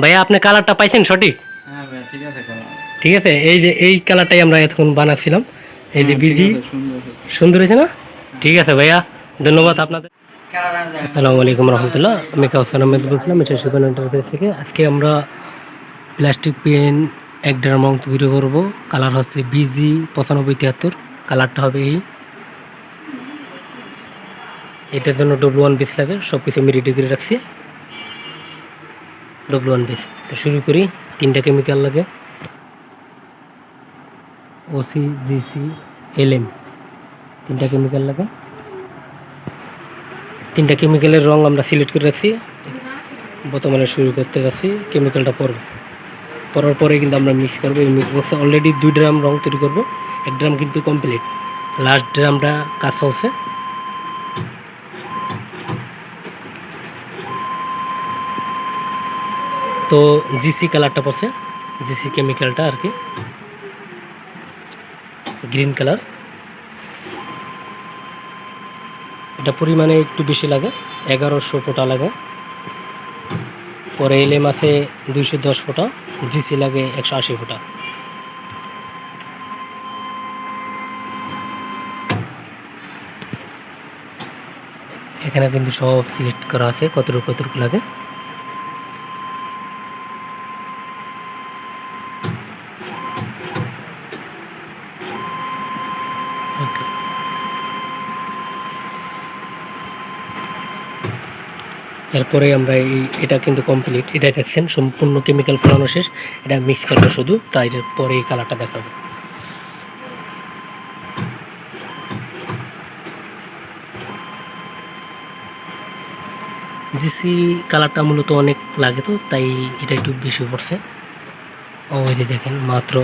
ভাইয়া আপনি কালারটা পাইছেন সঠিক? হ্যাঁ ভাই, ঠিক আছে কালার। ঠিক আছে, এই যে এই কালারটাই আমরা এতক্ষণ বানাচ্ছিলাম। এই যে হ্যাঁ, ঠিক বিজি আছে, সুন্দর হয়েছে। সুন্দর হয়েছে না? ঠিক আছে ভাইয়া, ধন্যবাদ আপনাদের। আসসালামু আলাইকুম রহমতুল্লাহ, আমি কাউসার আহমেদ বলছিলাম এটা শিপন এন্টারপ্রাইজ থেকে। আজকে আমরা প্লাস্টিক পেন 1 ড্রাম রং তৈরি করবো। কালার হচ্ছে বিজি 9573। কালারটা হবে এই। এটার জন্য W1 বেস লাগে, সব কিছু আমি রেডি করে রাখছি। W1 base. তো শুরু করি। 3টা কেমিক্যাল লাগে, ওসি, জিসি, LM। 3টা কেমিক্যাল লাগে। 3টা কেমিক্যালের রং আমরা সিলেক্ট করে রাখছি। বর্তমানে শুরু করতে যাচ্ছি। কেমিক্যালটা পরার পরে কিন্তু আমরা মিক্স করবো। এই মিক্স বক্সে অলরেডি 2 ড্রাম রং তৈরি করবো। 1 ড্রাম কিন্তু কমপ্লিট, লাস্ট ড্রামটা কাজ চলছে। তো জিসি কালারটা পড়ছে, জিসি কেমিক্যালটা আর কি, গ্রিন কালার। এটা পরিমাণে একটু বেশি লাগে, 1100 ফোঁটা লাগে। পরে LM আছে 210 ফোঁটা, জিসি লাগে 180 ফোঁটা। এখানে কিন্তু সব সিলেক্ট করা আছে কতটুকু কতটুকু লাগে। ওকে, এরপরে আমরা এটা কিন্তু কমপ্লিট। এটা দেখছেন সম্পূর্ণ কেমিক্যাল ফোলানো শেষ। এটা মিক্স করবো শুধু, তাই পরে এই কালারটা দেখাবো। জিসি কালারটা মূলত অনেক লাগে, তো তাই এটা একটু বেশি পড়ছে। ওই যে দেখেন মাত্র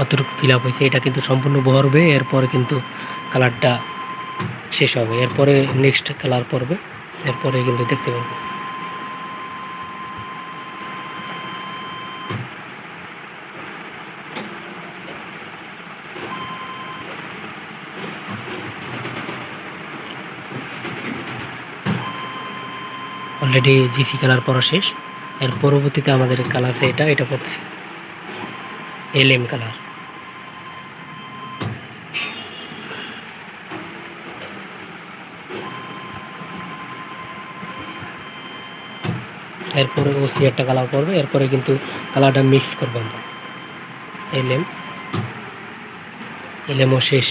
অতটুকু ফিল আপ হয়েছে। এটা কিন্তু সম্পূর্ণ ভরবে, এরপরে কিন্তু কালারটা শেষ হবে। এরপরে নেক্সট কালার পড়বে, এরপরে কিন্তু দেখতে পারবো। অলরেডি জিসি কালার পরা শেষ। এর পরবর্তীতে আমাদের কালার যে এটা পড়ছে LM কালার। এরপরে ওসি একটা কালার পড়বে, এরপরে কিন্তু কালারটা মিক্স করবো আমরা। LMও শেষ।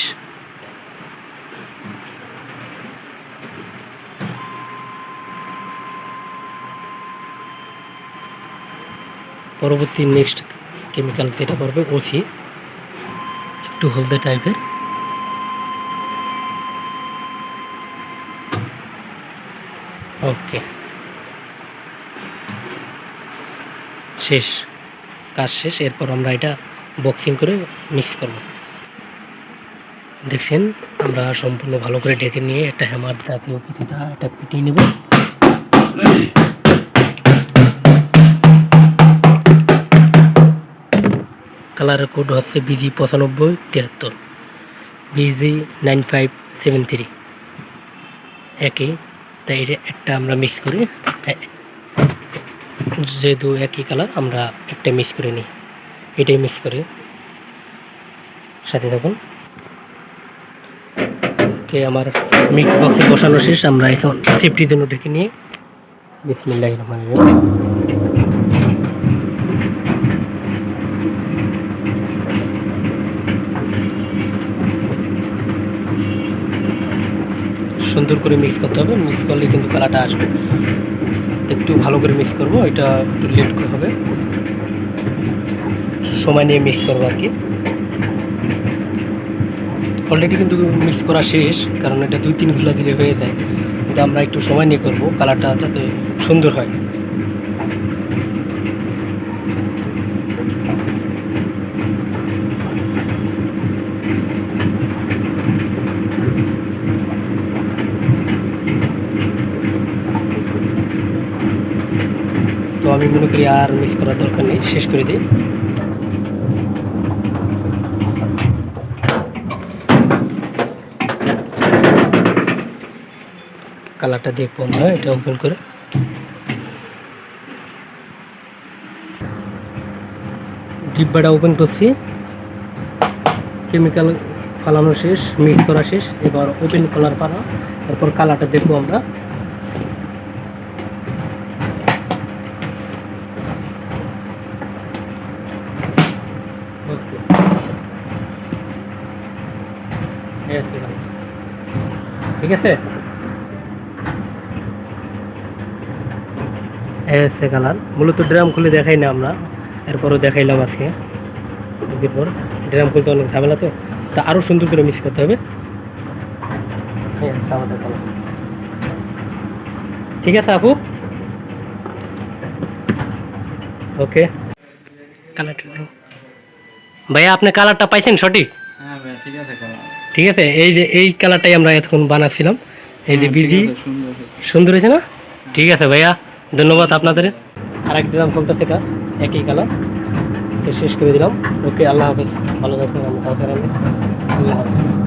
পরবর্তী নেক্সট কেমিক্যাল যেটা পড়বে ওসি, একটু হলদে টাইপের। ওকে, শেষ, কাজ শেষ। এরপর আমরা এটা বক্সিং করে মিক্স করব। দেখছেন আমরা সম্পূর্ণ ভালো করে ঢেকে নিয়ে একটা হ্যামার জাতীয় কিছুটা এটা পিটিয়ে নেব। কালারের কোড হচ্ছে BG 9573, BG 9573 একই। তাই এটা একটা আমরা মিক্স করি, যেহেতু একই কালার আমরা একটা মিক্স করে নিই। এটাই মিক্স করি, সাথে থাকুন। ওকে, আমার মিক্স বক্সে বসানো শেষ। আমরা এখন সেফটির জন্য ঢেকে নিয়ে বিসমিল্লাহির রহমানির রহিম। সুন্দর করে মিক্স করতে হবে, মিক্স করলে কিন্তু কালারটা আসবে। একটু ভালো করে মিক্স করব, এটা একটু লেট হবে, সময় নিয়ে মিক্স করবো আর কি। অলরেডি কিন্তু মিক্স করা শেষ, কারণ এটা 2-3 ঘন্টা দিলে হয়ে যায়, কিন্তু আমরা একটু সময় নিয়ে করব কালারটা যাতে সুন্দর হয়। তো আমি মনে করি আর মিক্স করার দরকার নেই, শেষ করে দিই। কালারটা দেখবো আমরা, এটা ওপেন করে ডিব্বাটা ওপেন করছি, কেমিক্যাল ফালানো শেষ, মিক্স করা শেষ, এবার ওপেন কলার পালা, তারপর কালারটা দেখবো আমরা। ওকে, ঠিক আছে, এসে কালার। মূলত ড্রাম খুলে দেখাই না আমরা, এরপরও দেখাইলাম আজকে। এরপর ড্রাম খুলতে অনেক ঝামেলা, তো তা আরও সুন্দর করে মিক্স করতে হবে। আমাদের কালার ঠিক আছে আপু, ওকে। কালারটা ভাইয়া, আপনি কালারটা পাইছেন সঠিক? হ্যাঁ ভাইয়া ঠিক আছে কালার। ঠিক আছে, এই যে এই কালারটাই আমরা এতক্ষণ বানাচ্ছিলাম, এই যে বিজি, সুন্দর সুন্দর হয়েছে না? ঠিক আছে ভাইয়া, ধন্যবাদ আপনাদের। আর এক ড্রাম চলতেছে কাজ, একই কালার, শেষ করে দিলাম। ওকে, আল্লাহ হাফেজ, ভালো থাকবেন, আল্লাহ হাফেজ।